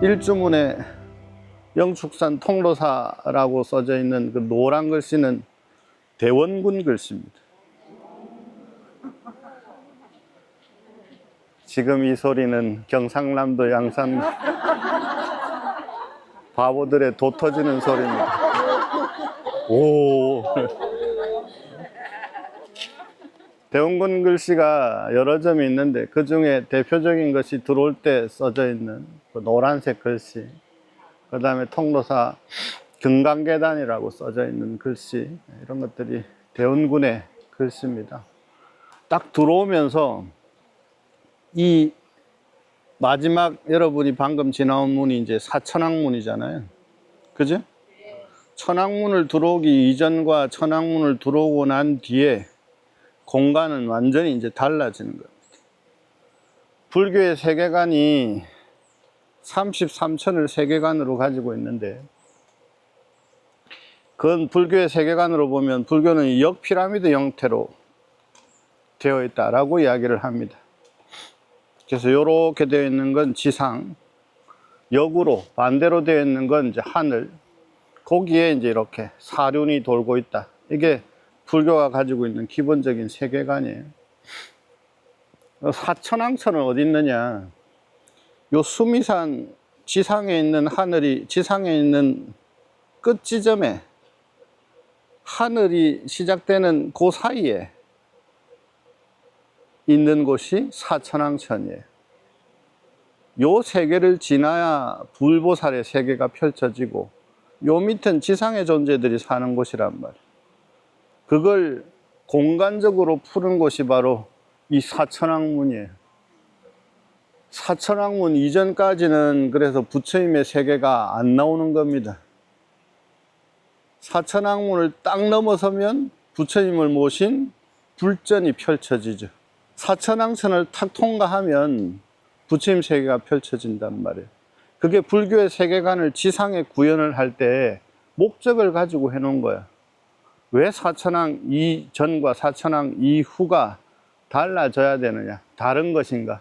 일주문에 영축산 통로사라고 써져 있는 그 노란 글씨는 대원군 글씨입니다. 지금 이 소리는 경상남도 양산 바보들의 도 터지는 소리입니다. 오. 대원군 글씨가 여러 점이 있는데 그 중에 대표적인 것이 들어올 때 써져 있는 그 노란색 글씨, 그 다음에 통로사 금강계단이라고 써져 있는 글씨, 이런 것들이 대원군의 글씨입니다. 딱 들어오면서 이 마지막 여러분이 방금 지나온 문이 이제 사천왕문이잖아요. 그죠? 천왕문을 들어오기 이전과 천왕문을 들어오고 난 뒤에 공간은 완전히 이제 달라지는 겁니다. 불교의 세계관이 33천을 세계관으로 가지고 있는데, 그건 불교의 세계관으로 보면 불교는 역피라미드 형태로 되어 있다라고 이야기를 합니다. 그래서 이렇게 되어 있는 건 지상, 역으로 반대로 되어 있는 건 이제 하늘, 거기에 이제 이렇게 사륜이 돌고 있다. 이게 불교가 가지고 있는 기본적인 세계관이에요. 사천왕천은 어디 있느냐? 요 수미산 지상에 있는 하늘이, 지상에 있는 끝 지점에 하늘이 시작되는 그 사이에 있는 곳이 사천왕천이에요. 요 세계를 지나야 불보살의 세계가 펼쳐지고, 요 밑은 지상의 존재들이 사는 곳이란 말이에요. 그걸 공간적으로 푸는 곳이 바로 이 사천왕문이에요. 사천왕문 이전까지는 그래서 부처님의 세계가 안 나오는 겁니다. 사천왕문을 딱 넘어서면 부처님을 모신 불전이 펼쳐지죠. 사천왕천을 탁 통과하면 부처님 세계가 펼쳐진단 말이에요. 그게 불교의 세계관을 지상에 구현을 할 때 목적을 가지고 해놓은 거야. 왜 사천왕 이전과 사천왕 이후가 달라져야 되느냐? 다른 것인가?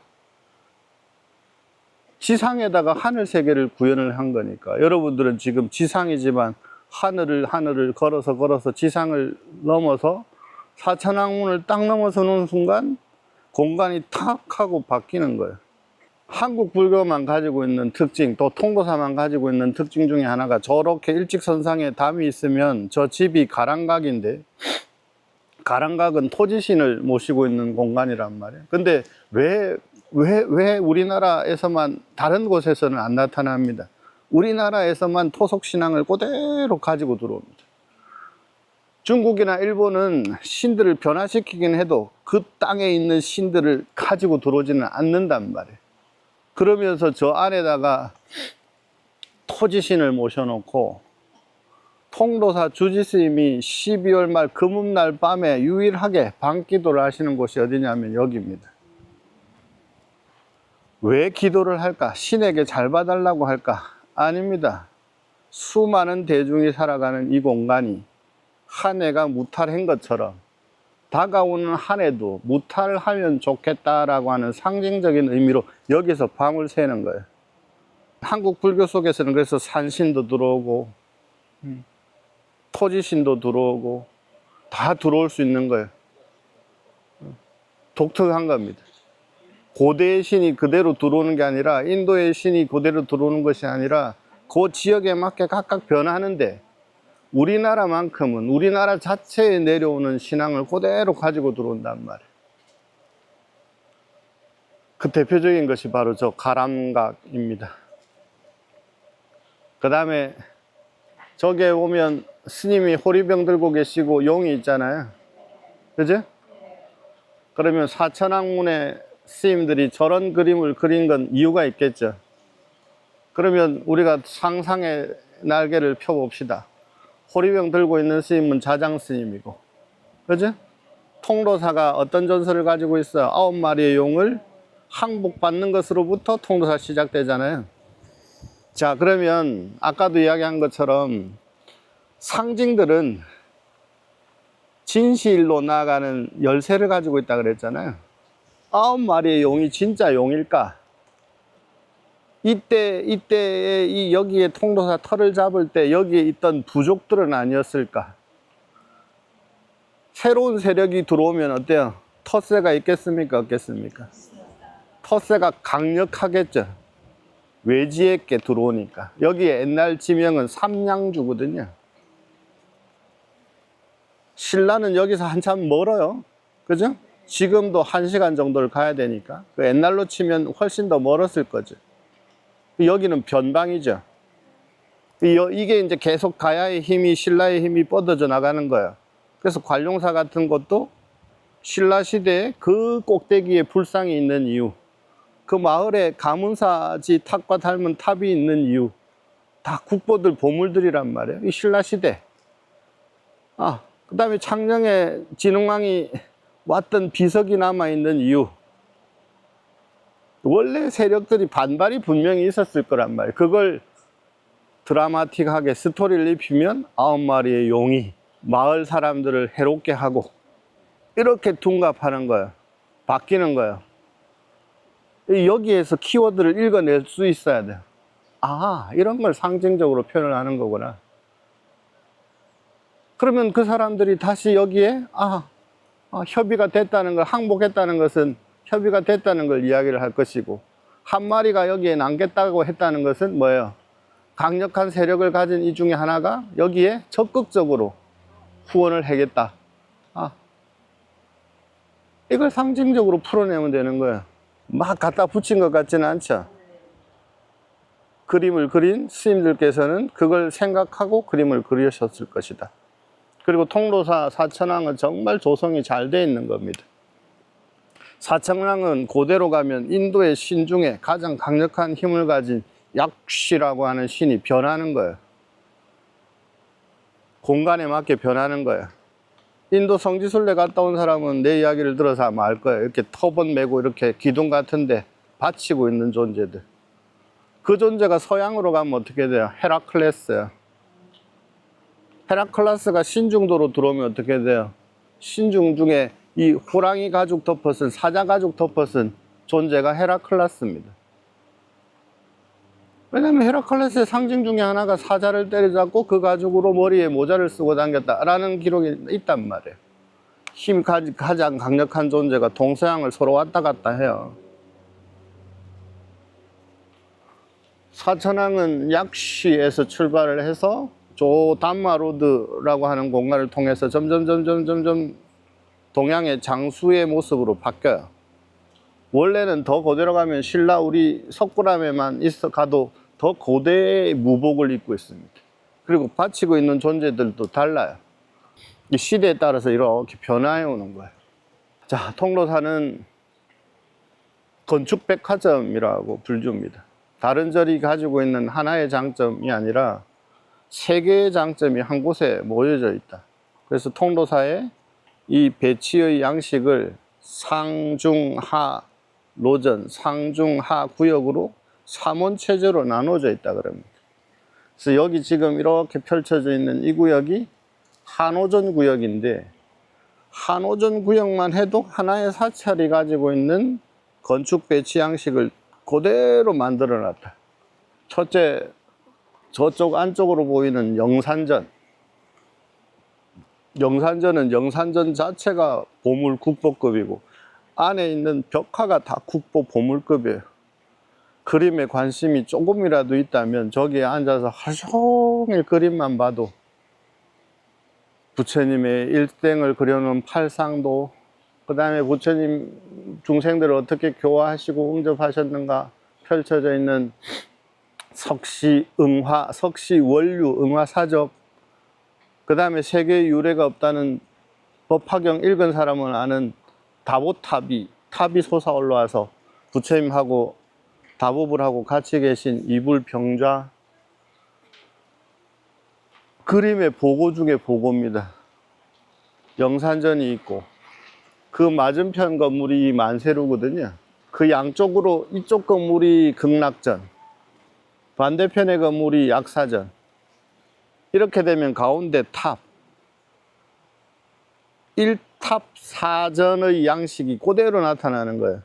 지상에다가 하늘 세계를 구현을 한 거니까. 여러분들은 지금 지상이지만 하늘을 걸어서 지상을 넘어서 사천왕문을 딱 넘어서는 순간 공간이 탁 하고 바뀌는 거예요. 한국 불교만 가지고 있는 특징, 또 통도사만 가지고 있는 특징 중에 하나가, 저렇게 일직선상에 담이 있으면 저 집이 가랑각인데, 가랑각은 토지신을 모시고 있는 공간이란 말이에요. 근데 왜 우리나라에서만, 다른 곳에서는 안 나타납니다. 우리나라에서만 토속신앙을 그대로 가지고 들어옵니다. 중국이나 일본은 신들을 변화시키긴 해도 그 땅에 있는 신들을 가지고 들어오지는 않는단 말이에요. 그러면서 저 안에다가 토지신을 모셔놓고, 통도사 주지스님이 12월 말 금음날 밤에 유일하게 밤기도를 하시는 곳이 어디냐면 여기입니다. 왜 기도를 할까? 신에게 잘 봐달라고 할까? 아닙니다. 수많은 대중이 살아가는 이 공간이 한 해가 무탈한 것처럼 다가오는 한 해도 무탈하면 좋겠다라고 하는 상징적인 의미로 여기서 밤을 새는 거예요. 한국 불교 속에서는 그래서 산신도 들어오고 토지신도 들어오고 다 들어올 수 있는 거예요. 독특한 겁니다. 고대의 신이 그대로 들어오는 게 아니라, 인도의 신이 그대로 들어오는 것이 아니라 그 지역에 맞게 각각 변하는데, 우리나라만큼은 우리나라 자체에 내려오는 신앙을 그대로 가지고 들어온단 말이에요. 그 대표적인 것이 바로 저 가람각입니다. 그 다음에 저기에 오면 스님이 호리병 들고 계시고 용이 있잖아요. 그죠? 그러면 사천왕문의 스님들이 저런 그림을 그린 건 이유가 있겠죠. 그러면 우리가 상상의 날개를 펴봅시다. 호리병 들고 있는 스님은 자장 스님이고, 그죠? 통도사가 어떤 전설을 가지고 있어요? 9마리의 용을 항복받는 것으로부터 통도사 시작되잖아요. 자, 그러면 아까도 이야기한 것처럼 상징들은 진실로 나아가는 열쇠를 가지고 있다 그랬잖아요. 9마리의 용이 진짜 용일까? 이때에 여기에 통도사 터를 잡을 때 여기에 있던 부족들은 아니었을까? 새로운 세력이 들어오면 어때요? 텃세가 있겠습니까? 없겠습니까? 텃세가 강력하겠죠. 외지에게 들어오니까. 여기에 옛날 지명은 삼량주거든요. 신라는 여기서 한참 멀어요. 그죠? 지금도 1시간 정도를 가야 되니까. 그 옛날로 치면 훨씬 더 멀었을 거죠. 여기는 변방이죠. 이게 이제 계속 가야의 힘이, 신라의 힘이 뻗어져 나가는 거예요. 그래서 관룡사 같은 것도 신라 시대에 그 꼭대기에 불상이 있는 이유, 그 마을에 가문사지 탑과 닮은 탑이 있는 이유, 다 국보들, 보물들이란 말이에요. 이 신라 시대. 그 다음에 창녕에 진흥왕이 왔던 비석이 남아있는 이유. 원래 세력들이 반발이 분명히 있었을 거란 말이에요. 그걸 드라마틱하게 스토리를 입히면 9마리의 용이 마을 사람들을 해롭게 하고 이렇게 둔갑하는 거예요. 바뀌는 거예요. 여기에서 키워드를 읽어낼 수 있어야 돼요. 이런 걸 상징적으로 표현을 하는 거구나. 그러면 그 사람들이 다시 여기에 협의가 됐다는 걸, 항복했다는 것은 협의가 됐다는 걸 이야기를 할 것이고, 한 마리가 여기에 남겠다고 했다는 것은 뭐예요? 강력한 세력을 가진 이 중에 하나가 여기에 적극적으로 후원을 하겠다. 이걸 상징적으로 풀어내면 되는 거예요. 막 갖다 붙인 것 같지는 않죠. 그림을 그린 스님들께서는 그걸 생각하고 그림을 그리셨을 것이다. 그리고 통도사 사천왕은 정말 조성이 잘 돼 있는 겁니다. 사천왕은 고대로 가면 인도의 신 중에 가장 강력한 힘을 가진 약시라고 하는 신이 변하는 거예요. 공간에 맞게 변하는 거예요. 인도 성지순례 갔다 온 사람은 내 이야기를 들어서 아마 알 거예요. 이렇게 터번 메고 이렇게 기둥 같은데 받치고 있는 존재들. 그 존재가 서양으로 가면 어떻게 돼요? 헤라클레스예요. 헤라클레스가 신중도로 들어오면 어떻게 돼요? 신중 중에 이 호랑이 가죽 덮어쓴, 사자 가죽 덮어쓴 존재가 헤라클레스입니다. 왜냐하면 헤라클레스의 상징 중에 하나가 사자를 때려잡고 그 가죽으로 머리에 모자를 쓰고 다녔다라는 기록이 있단 말이에요. 힘 가장 강력한 존재가 동서양을 서로 왔다 갔다 해요. 사천왕은 약시에서 출발을 해서 조 담마로드라고 하는 공간을 통해서 점점 동양의 장수의 모습으로 바뀌어요. 원래는 더 고대로 가면 신라 우리 석굴암에만 가도 더 고대의 무복을 입고 있습니다. 그리고 바치고 있는 존재들도 달라요. 이 시대에 따라서 이렇게 변화해 오는 거예요. 자, 통도사는 건축 백화점이라고 불립니다. 다른 절이 가지고 있는 하나의 장점이 아니라 세 개의 장점이 한 곳에 모여져 있다. 그래서 통도사의 이 배치의 양식을 상중하 로전, 상중하 구역으로 3원체제로 나눠져 있다 그럽니다. 그래서 여기 지금 이렇게 펼쳐져 있는 이 구역이 한오전 구역인데, 한오전 구역만 해도 하나의 사찰이 가지고 있는 건축 배치 양식을 그대로 만들어 놨다. 첫째, 저쪽 안쪽으로 보이는 영산전. 영산전은 영산전 자체가 보물 국보급이고 안에 있는 벽화가 다 국보 보물급이에요. 그림에 관심이 조금이라도 있다면 저기에 앉아서 하루 종일 그림만 봐도 부처님의 일생을 그려놓은 팔상도, 그 다음에 부처님 중생들을 어떻게 교화하시고 응접하셨는가 펼쳐져 있는 석시응화, 석시원류 응화사적, 그 다음에 세계에 유례가 없다는 법화경 읽은 사람은 아는 다보탑이 솟아 올라와서 부처님하고 다보불 하고 같이 계신 이불병좌, 그림의 보고 중에 보고입니다. 영산전이 있고 그 맞은편 건물이 만세루거든요. 그 양쪽으로 이쪽 건물이 극락전, 반대편의 건물이 약사전. 이렇게 되면 가운데 탑, 1탑 4전의 양식이 그대로 나타나는 거예요.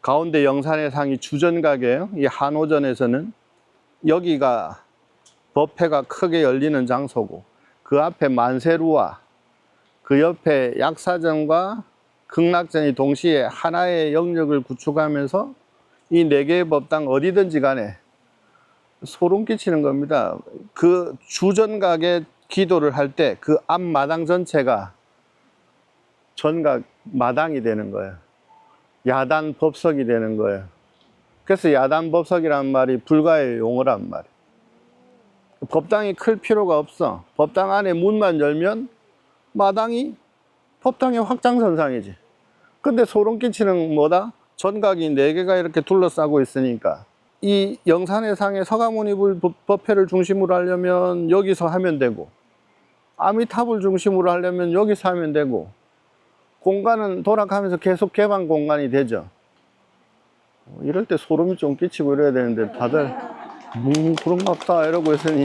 가운데 영산의 상이 주전각이에요. 이 한오전에서는 여기가 법회가 크게 열리는 장소고, 그 앞에 만세루와 그 옆에 약사전과 극락전이 동시에 하나의 영역을 구축하면서 이 네 개의 법당 어디든지 간에 소름 끼치는 겁니다. 그 주전각에 기도를 할 때 그 앞마당 전체가 전각 마당이 되는 거예요. 야단 법석이 되는 거예요. 그래서 야단 법석이란 말이 불가의 용어란 말이에요. 법당이 클 필요가 없어. 법당 안에 문만 열면 마당이 법당의 확장선상이지. 근데 소름 끼치는 뭐다? 전각이 4개가 이렇게 둘러싸고 있으니까 이 영산의 상에 서가모니 법회를 중심으로 하려면 여기서 하면 되고, 아미탑을 중심으로 하려면 여기서 하면 되고, 공간은 돌아가면서 계속 개방 공간이 되죠. 이럴 때 소름이 좀 끼치고 이래야 되는데 다들 그런갑다 이러고 있으니,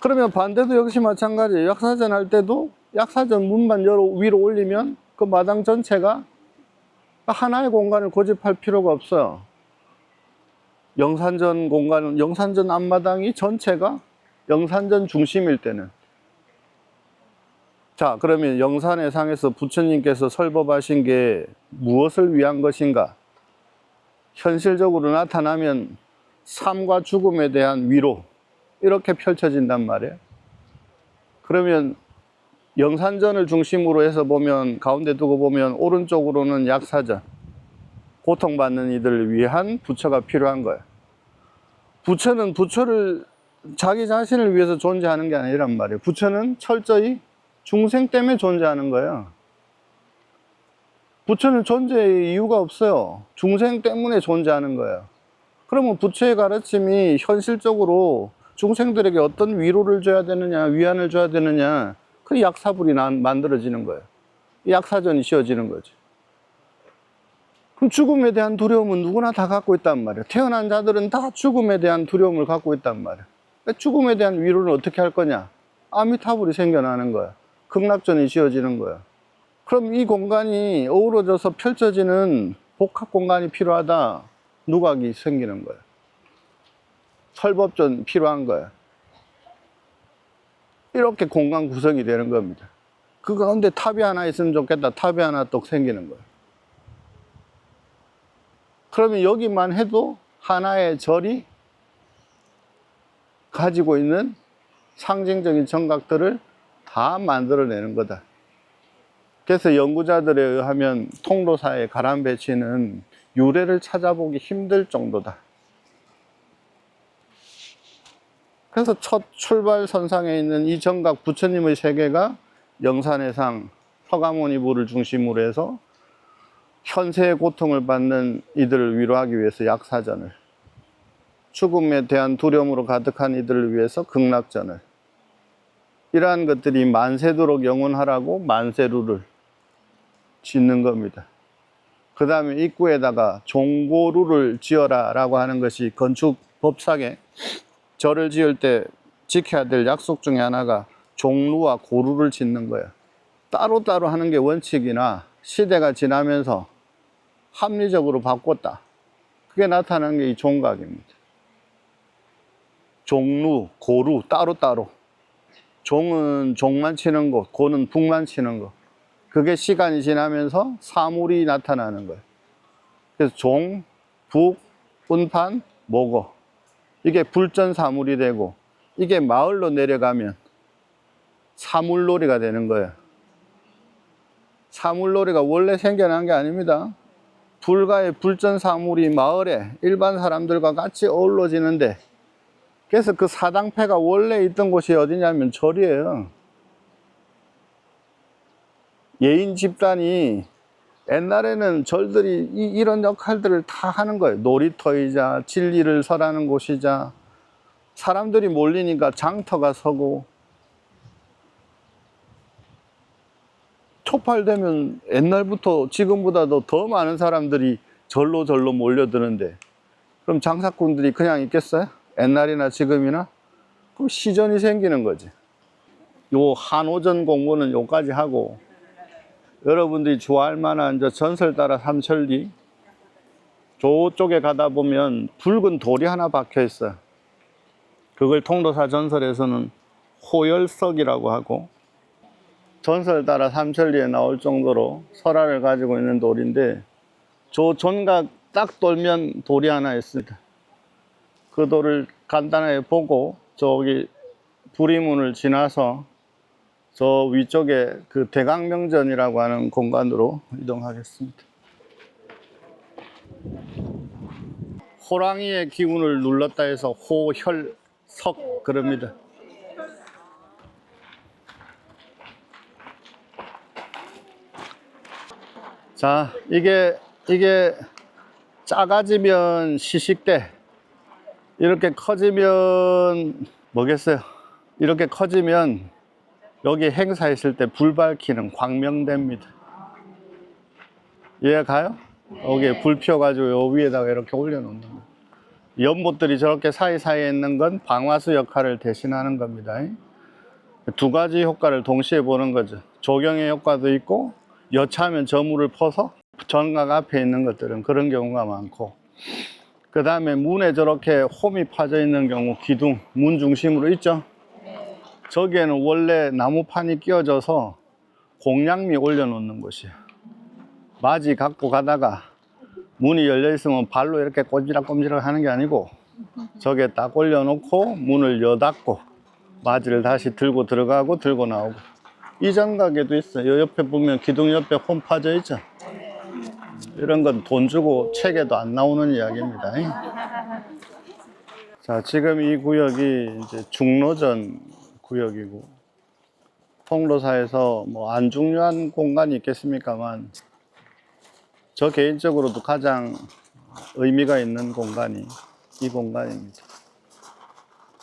그러면 반대도 역시 마찬가지예요. 약사전 할 때도 약사전 문만 위로 올리면 그 마당 전체가 하나의 공간을 고집할 필요가 없어요. 영산전 공간은, 영산전 앞마당이 전체가 영산전 중심일 때는. 자, 그러면 영산의 상에서 부처님께서 설법하신 게 무엇을 위한 것인가? 현실적으로 나타나면 삶과 죽음에 대한 위로, 이렇게 펼쳐진단 말이에요. 그러면 영산전을 중심으로 해서 보면, 가운데 두고 보면 오른쪽으로는 약사전, 고통받는 이들을 위한 부처가 필요한 거예요. 부처는 부처를 자기 자신을 위해서 존재하는 게 아니란 말이에요. 부처는 철저히 중생 때문에 존재하는 거예요. 부처는 존재의 이유가 없어요. 중생 때문에 존재하는 거예요. 그러면 부처의 가르침이 현실적으로 중생들에게 어떤 위로를 줘야 되느냐, 위안을 줘야 되느냐, 그 약사불이 만들어지는 거예요. 약사전이 씌워지는 거죠. 그럼 죽음에 대한 두려움은 누구나 다 갖고 있단 말이에요. 태어난 자들은 다 죽음에 대한 두려움을 갖고 있단 말이에요. 죽음에 대한 위로를 어떻게 할 거냐? 아미타불이 생겨나는 거예요. 극락전이 씌워지는 거예요. 그럼 이 공간이 어우러져서 펼쳐지는 복합 공간이 필요하다. 누각이 생기는 거예요. 설법전 필요한 거예요. 이렇게 공간 구성이 되는 겁니다. 그 가운데 탑이 하나 있으면 좋겠다. 탑이 하나 또 생기는 거예요. 그러면 여기만 해도 하나의 절이 가지고 있는 상징적인 정각들을 다 만들어내는 거다. 그래서 연구자들에 의하면 통도사의 가람배치는 유래를 찾아보기 힘들 정도다. 그래서 첫 출발선상에 있는 이 정각 부처님의 세계가 영산의 상, 서가모니부를 중심으로 해서 현세의 고통을 받는 이들을 위로하기 위해서 약사전을, 죽음에 대한 두려움으로 가득한 이들을 위해서 극락전을, 이러한 것들이 만세도록 영원하라고 만세루를 짓는 겁니다. 그 다음에 입구에다가 종고루를 지어라 라고 하는 것이 건축 법상에 절을 지을 때 지켜야 될 약속 중에 하나가 종루와 고루를 짓는 거예요. 따로따로 하는 게 원칙이나 시대가 지나면서 합리적으로 바꿨다. 그게 나타나는 게 이 종각입니다. 종루, 고루 따로따로. 종은 종만 치는 것, 고는 북만 치는 것. 그게 시간이 지나면서 사물이 나타나는 거예요. 그래서 종, 북, 운판, 모거. 이게 불전사물이 되고, 이게 마을로 내려가면 사물놀이가 되는 거예요. 사물놀이가 원래 생겨난 게 아닙니다. 불가의 불전사물이 마을에 일반 사람들과 같이 어우러지는데, 그래서 그 사당패가 원래 있던 곳이 어디냐면 절이에요. 예인 집단이 옛날에는 절들이 이런 역할들을 다 하는 거예요. 놀이터이자 진리를 설하는 곳이자, 사람들이 몰리니까 장터가 서고, 초팔되면 옛날부터 지금보다도 더 많은 사람들이 절로 몰려드는데, 그럼 장사꾼들이 그냥 있겠어요? 옛날이나 지금이나? 그럼 시전이 생기는 거지. 요 한오전 공부는 요까지 하고, 여러분들이 좋아할 만한 저 전설 따라 삼천리, 저쪽에 가다 보면 붉은 돌이 하나 박혀 있어요. 그걸 통도사 전설에서는 호열석이라고 하고, 전설 따라 삼천리에 나올 정도로 설화를 가지고 있는 돌인데, 저 존각 딱 돌면 돌이 하나 있습니다. 그 돌을 간단하게 보고 저기 부리문을 지나서 저 위쪽에 그 대강명전이라고 하는 공간으로 이동하겠습니다. 호랑이의 기운을 눌렀다 해서 호혈석 그럽니다. 자, 이게 작아지면 시식대, 이렇게 커지면 뭐겠어요? 이렇게 커지면 여기 행사 있을 때 불 밝히는 광명대입니다. 이해 가요? 여기에 불 피워가지고 요 위에다가 이렇게 올려놓는 거예요. 연못들이 저렇게 사이사이에 있는 건 방화수 역할을 대신하는 겁니다. 두 가지 효과를 동시에 보는 거죠. 조경의 효과도 있고, 여차하면 저 물을 퍼서 전각 앞에 있는 것들은 그런 경우가 많고, 그 다음에 문에 저렇게 홈이 파져 있는 경우, 기둥, 문 중심으로 있죠? 저기에는 원래 나무판이 끼워져서 공양미 올려놓는 곳이에요. 맞이 갖고 가다가 문이 열려 있으면 발로 이렇게 꼼지락꼼지락 하는 게 아니고, 저기에 딱 올려놓고 문을 여닫고 맞이를 다시 들고 들어가고 들고 나오고. 이 전각에도 있어요. 이 옆에 보면 기둥 옆에 홈 파져 있죠? 이런 건 돈 주고 책에도 안 나오는 이야기입니다. 자, 지금 이 구역이 이제 중로전 구역이고, 통도사에서 뭐 안 중요한 공간이 있겠습니까만, 저 개인적으로도 가장 의미가 있는 공간이 이 공간입니다.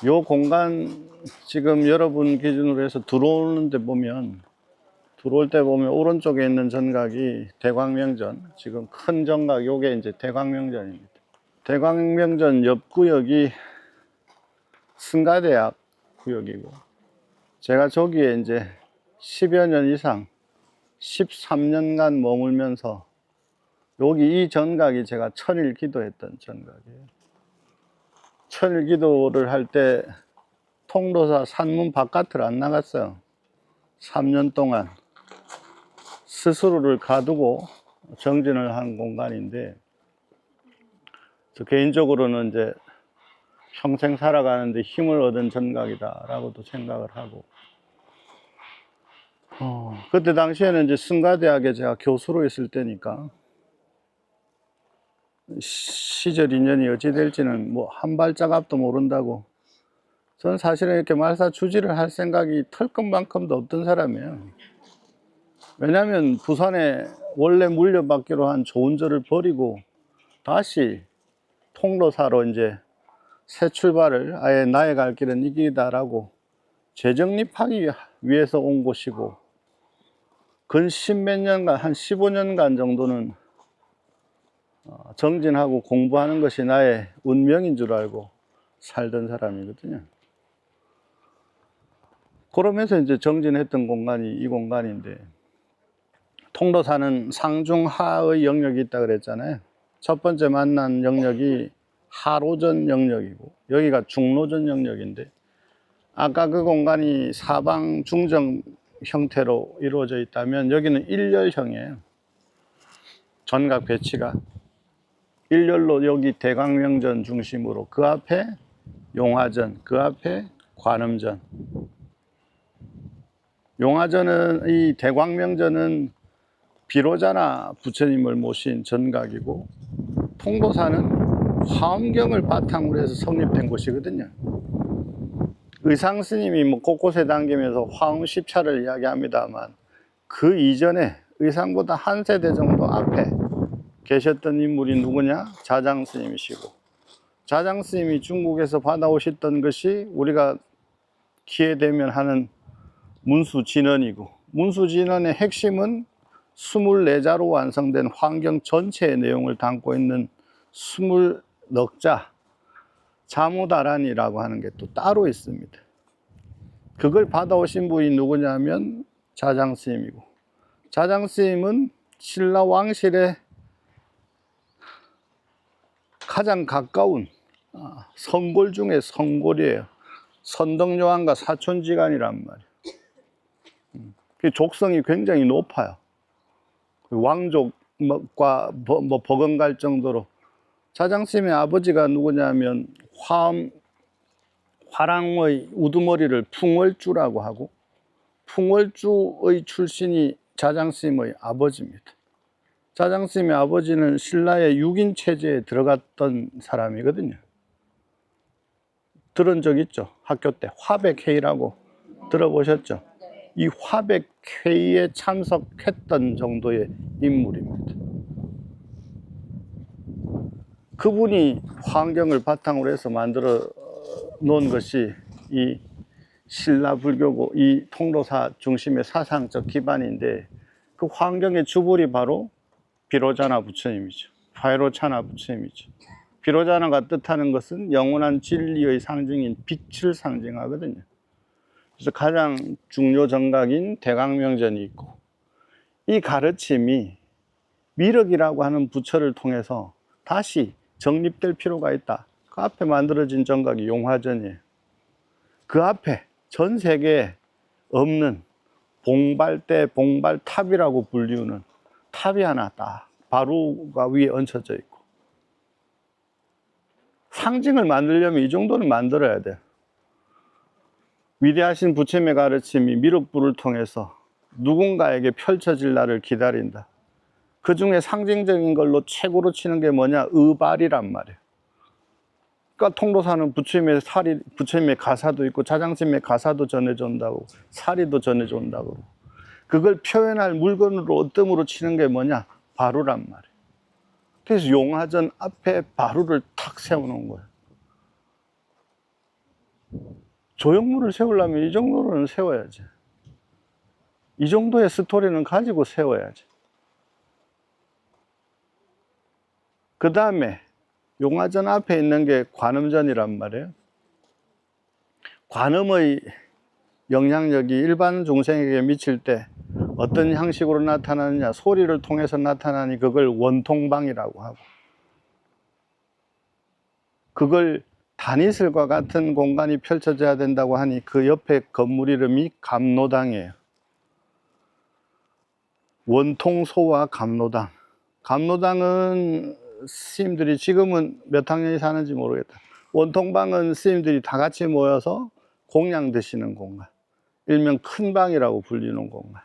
이 공간 지금 여러분 기준으로 해서 들어올 때 보면 오른쪽에 있는 전각이 대광명전, 지금 큰 전각 요게 이제 대광명전입니다. 대광명전 옆 구역이 승가대학 구역이고, 제가 저기에 이제 10여 년 이상 13년간 머물면서 여기 이 전각이 제가 천일 기도했던 전각이에요. 천일 기도를 할 때 통도사 산문 바깥을 안 나갔어요. 3년 동안 스스로를 가두고 정진을 한 공간인데, 저 개인적으로는 이제 평생 살아가는데 힘을 얻은 전각이다 라고도 생각을 하고, 그때 당시에는 이제 승가대학에 제가 교수로 있을 때니까 시절 인연이 어찌 될지는 뭐 한 발짝 앞도 모른다고, 저는 사실은 이렇게 말사 주지를 할 생각이 털끝만큼도 없던 사람이에요. 왜냐하면 부산에 원래 물려받기로 한 좋은 절을 버리고 다시 통도사로 이제 새 출발을, 아예 나의 갈 길은 이 길이다라고 재정립하기 위해서 온 곳이고, 근 10몇 년간, 한 15년간 정도는 정진하고 공부하는 것이 나의 운명인 줄 알고 살던 사람이거든요. 그러면서 이제 정진했던 공간이 이 공간인데, 통도사는 상중하의 영역이 있다 그랬잖아요. 첫 번째 만난 영역이 하로전 영역이고, 여기가 중로전 영역인데, 아까 그 공간이 사방 중정 형태로 이루어져 있다면 여기는 일렬형이에요. 전각 배치가 일렬로, 여기 대광명전 중심으로, 그 앞에 용화전, 그 앞에 관음전. 용화전은, 이 대광명전은 비로자나 부처님을 모신 전각이고, 통도사는 화엄경을 바탕으로 해서 성립된 곳이거든요. 의상 스님이 뭐 곳곳에 당기면서 화엄 10차를 이야기합니다만, 그 이전에 의상보다 한 세대 정도 앞에 계셨던 인물이 누구냐? 자장 스님이시고, 자장 스님이 중국에서 받아오셨던 것이 우리가 기회되면 하는 문수진언이고, 문수진언의 핵심은 24자로 완성된 환경 전체의 내용을 담고 있는 20넉자 자무다란이라고 하는 게 또 따로 있습니다. 그걸 받아오신 분이 누구냐면 자장스님이고, 자장스님은 신라 왕실의 가장 가까운 성골 중에 성골이에요. 선덕여왕과 사촌지간이란 말이에요. 그 족성이 굉장히 높아요. 왕족과 버금갈 정도로. 자장스님의 아버지가 누구냐면 화랑의 우두머리를 풍월주라고 하고, 풍월주의 출신이 자장스님의 아버지입니다. 자장스님의 아버지는 신라의 6인 체제에 들어갔던 사람이거든요. 들은 적 있죠? 학교 때 화백회의라고 들어보셨죠? 이 화백회의에 참석했던 정도의 인물입니다. 그분이 환경을 바탕으로 해서 만들어 놓은 것이 이 신라 불교고 이 통도사 중심의 사상적 기반인데, 그 환경의 주불이 바로 비로자나 부처님이죠. 화이로차나 부처님이죠. 비로자나가 뜻하는 것은 영원한 진리의 상징인 빛을 상징하거든요. 그래서 가장 중요 정각인 대강명전이 있고, 이 가르침이 미륵이라고 하는 부처를 통해서 다시 정립될 필요가 있다. 그 앞에 만들어진 정각이 용화전이에요. 그 앞에 전 세계에 없는 봉발대, 봉발탑이라고 불리우는 탑이 하나 딱 바루가 위에 얹혀져 있고, 상징을 만들려면 이 정도는 만들어야 돼요. 위대하신 부처님의 가르침이 미륵불을 통해서 누군가에게 펼쳐질 날을 기다린다. 그 중에 상징적인 걸로 최고로 치는 게 뭐냐? 의발이란 말이에요. 그러니까 통도사는 부처님의 가사도 있고 자장스님의 가사도 전해져 온다고, 사리도 전해져 온다고. 그걸 표현할 물건으로 어뜸으로 치는 게 뭐냐? 바루란 말이에요. 그래서 용화전 앞에 바루를 탁 세워놓은 거예요. 조형물을 세우려면 이 정도로는 세워야지. 이 정도의 스토리는 가지고 세워야지. 그 다음에 용화전 앞에 있는 게 관음전이란 말이에요. 관음의 영향력이 일반 중생에게 미칠 때 어떤 형식으로 나타나느냐, 소리를 통해서 나타나니 그걸 원통방이라고 하고, 그걸 단이슬과 같은 공간이 펼쳐져야 된다고 하니 그 옆에 건물 이름이 감로당이에요. 원통소와 감로당. 감로당은 스님들이 지금은 몇 학년이 사는지 모르겠다. 원통방은 스님들이 다 같이 모여서 공양 드시는 공간, 일명 큰 방이라고 불리는 공간.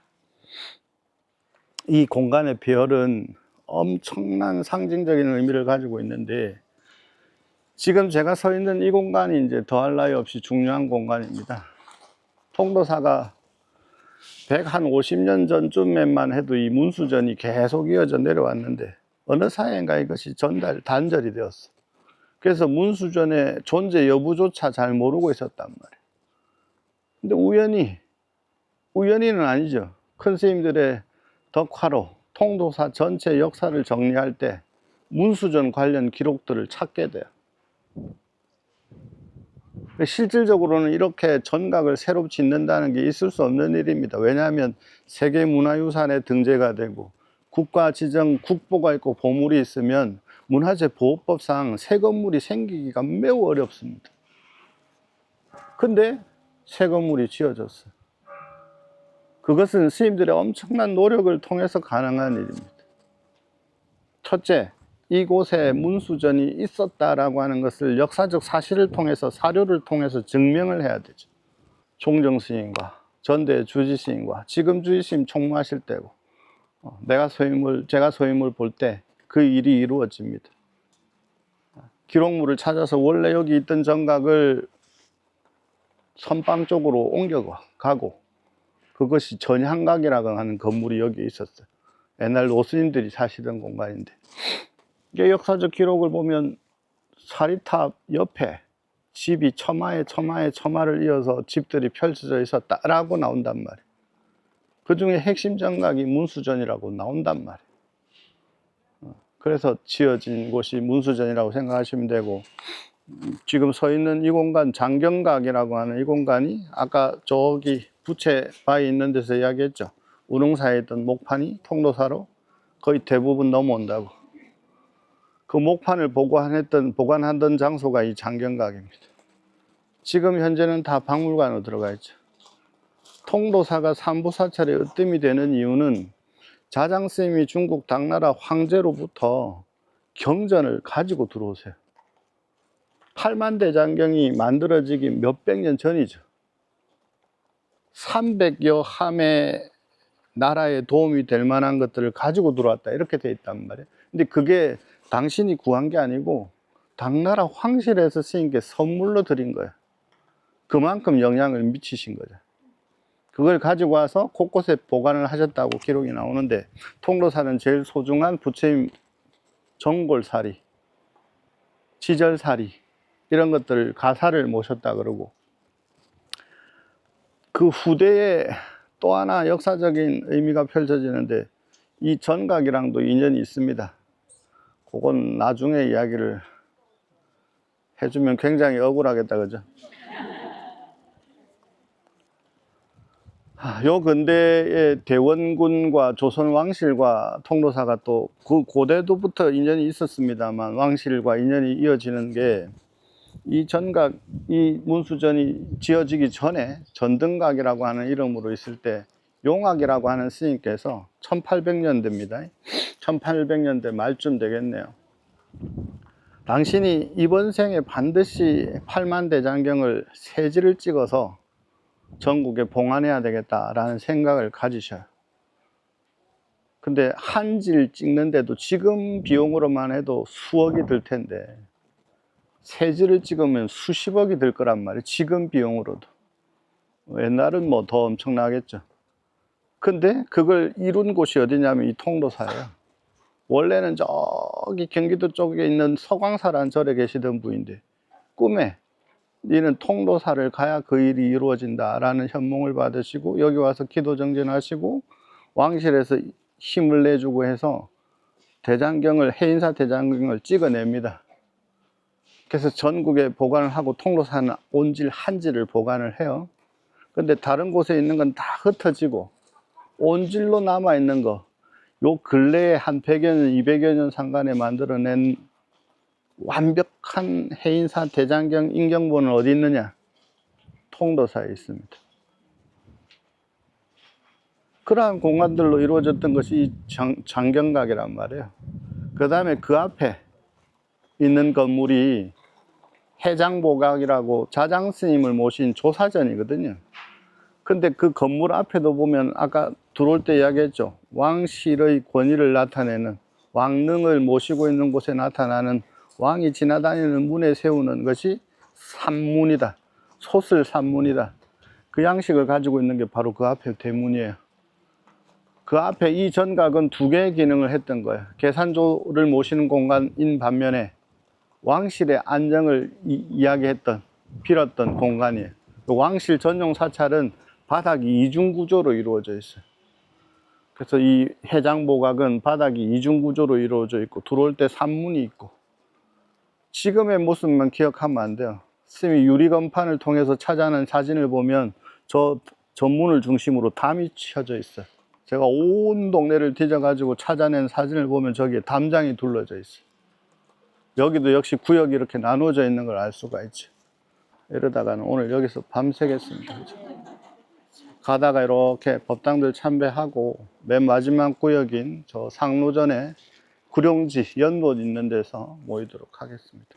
이 공간의 별은 엄청난 상징적인 의미를 가지고 있는데, 지금 제가 서 있는 이 공간이 이제 더할 나위 없이 중요한 공간입니다. 통도사가 150년 전쯤에만 해도 이 문수전이 계속 이어져 내려왔는데, 어느 사이인가 이것이 단절이 되었어. 그래서 문수전의 존재 여부조차 잘 모르고 있었단 말이에요. 근데 우연히는 아니죠. 큰 스님들의 덕화로 통도사 전체 역사를 정리할 때 문수전 관련 기록들을 찾게 돼요. 실질적으로는 이렇게 전각을 새로 짓는다는 게 있을 수 없는 일입니다. 왜냐하면 세계문화유산에 등재가 되고 국가 지정 국보가 있고 보물이 있으면 문화재보호법상 새 건물이 생기기가 매우 어렵습니다. 근데 새 건물이 지어졌어요. 그것은 스님들의 엄청난 노력을 통해서 가능한 일입니다. 첫째, 이곳에 문수전이 있었다라고 하는 것을 역사적 사실을 통해서, 사료를 통해서 증명을 해야 되죠. 총정스님과 전대 주지스님과 지금 주지스님 총무하실 때고, 제가 소임을 볼 때 그 일이 이루어집니다. 기록물을 찾아서 원래 여기 있던 정각을 선방 쪽으로 옮겨가고, 그것이 전향각이라고 하는 건물이 여기 있었어요. 옛날 노스님들이 사시던 공간인데, 이게 역사적 기록을 보면 사리탑 옆에 집이 처마를 이어서 집들이 펼쳐져 있었다라고 나온단 말이에요. 그 중에 핵심 정각이 문수전이라고 나온단 말이에요. 그래서 지어진 곳이 문수전이라고 생각하시면 되고, 지금 서 있는 이 공간, 장경각이라고 하는 이 공간이 아까 저기 부채 바위 있는 데서 이야기했죠. 우릉사에 있던 목판이 통도사로 거의 대부분 넘어온다고. 그 목판을 보관하던 장소가 이 장경각입니다. 지금 현재는 다 박물관으로 들어가 있죠. 통도사가 삼부사찰에 으뜸이 되는 이유는 자장스님이 중국 당나라 황제로부터 경전을 가지고 들어오세요. 8만대장경이 만들어지기 몇백 년 전이죠. 300여 함의 나라에 도움이 될 만한 것들을 가지고 들어왔다, 이렇게 돼 있단 말이에요. 근데 그게 당신이 구한 게 아니고 당나라 황실에서 스님께 선물로 드린 거예요. 그만큼 영향을 미치신 거죠. 그걸 가지고 와서 곳곳에 보관을 하셨다고 기록이 나오는데, 통도사는 제일 소중한 부처님 정골사리, 지절사리, 이런 것들 가사를 모셨다 그러고, 그 후대에 또 하나 역사적인 의미가 펼쳐지는데, 이 전각이랑도 인연이 있습니다. 그건 나중에 이야기를 해주면 굉장히 억울하겠다, 그죠? 요 근대의 대원군과 조선 왕실과 통도사가 또 그 고대도부터 인연이 있었습니다만, 왕실과 인연이 이어지는 게, 이 전각, 이 문수전이 지어지기 전에 전등각이라고 하는 이름으로 있을 때 용학이라고 하는 스님께서 1800년대입니다. 1800년대 말쯤 되겠네요. 당신이 이번 생에 반드시 8만대장경을 세지를 찍어서 전국에 봉안해야 되겠다라는 생각을 가지셔요. 근데 한지를 찍는데도 지금 비용으로만 해도 수억이 들 텐데, 세지를 찍으면 수십억이 들 거란 말이에요. 지금 비용으로도. 옛날은 뭐 더 엄청나겠죠. 근데 그걸 이룬 곳이 어디냐면 이 통도사예요. 원래는 저기 경기도 쪽에 있는 서광사라는 절에 계시던 분인데, 꿈에 이는 통도사를 가야 그 일이 이루어진다라는 현몽을 받으시고, 여기 와서 기도정진하시고 왕실에서 힘을 내주고 해서 대장경을, 해인사 대장경을 찍어냅니다. 그래서 전국에 보관을 하고, 통도사는 온질 한지를 보관을 해요. 근데 다른 곳에 있는 건 다 흩어지고 온질로 남아있는 거, 요 근래에 한 100여 년, 200여 년 상간에 만들어낸 완벽한 해인사 대장경 인경본은 어디 있느냐? 통도사에 있습니다. 그러한 공간들로 이루어졌던 것이 이 장경각이란 말이에요. 그 다음에 그 앞에 있는 건물이 해장보각이라고 자장스님을 모신 조사전이거든요. 근데 그 건물 앞에도 보면 아까 들어올 때 이야기했죠. 왕실의 권위를 나타내는, 왕릉을 모시고 있는 곳에 나타나는, 왕이 지나다니는 문에 세우는 것이 산문이다. 솟을 산문이다. 그 양식을 가지고 있는 게 바로 그 앞에 대문이에요. 그 앞에 이 전각은 두 개의 기능을 했던 거예요. 계산조를 모시는 공간인 반면에 왕실의 안정을 이야기했던, 빌었던 공간이에요. 왕실 전용 사찰은 바닥이 이중구조로 이루어져 있어요. 그래서 이 해장보각은 바닥이 이중구조로 이루어져 있고, 들어올 때 산문이 있고, 지금의 모습만 기억하면 안 돼요. 스님이 유리건판을 통해서 찾아낸 사진을 보면 저 전문을 중심으로 담이 쳐져 있어요. 제가 온 동네를 뒤져가지고 찾아낸 사진을 보면 저기에 담장이 둘러져 있어요. 여기도 역시 구역이 이렇게 나눠져 있는 걸 알 수가 있죠. 이러다가는 오늘 여기서 밤새겠습니다. 가다가 이렇게 법당들 참배하고 맨 마지막 구역인 저 상로전에 구룡지 연못 있는 데서 모이도록 하겠습니다.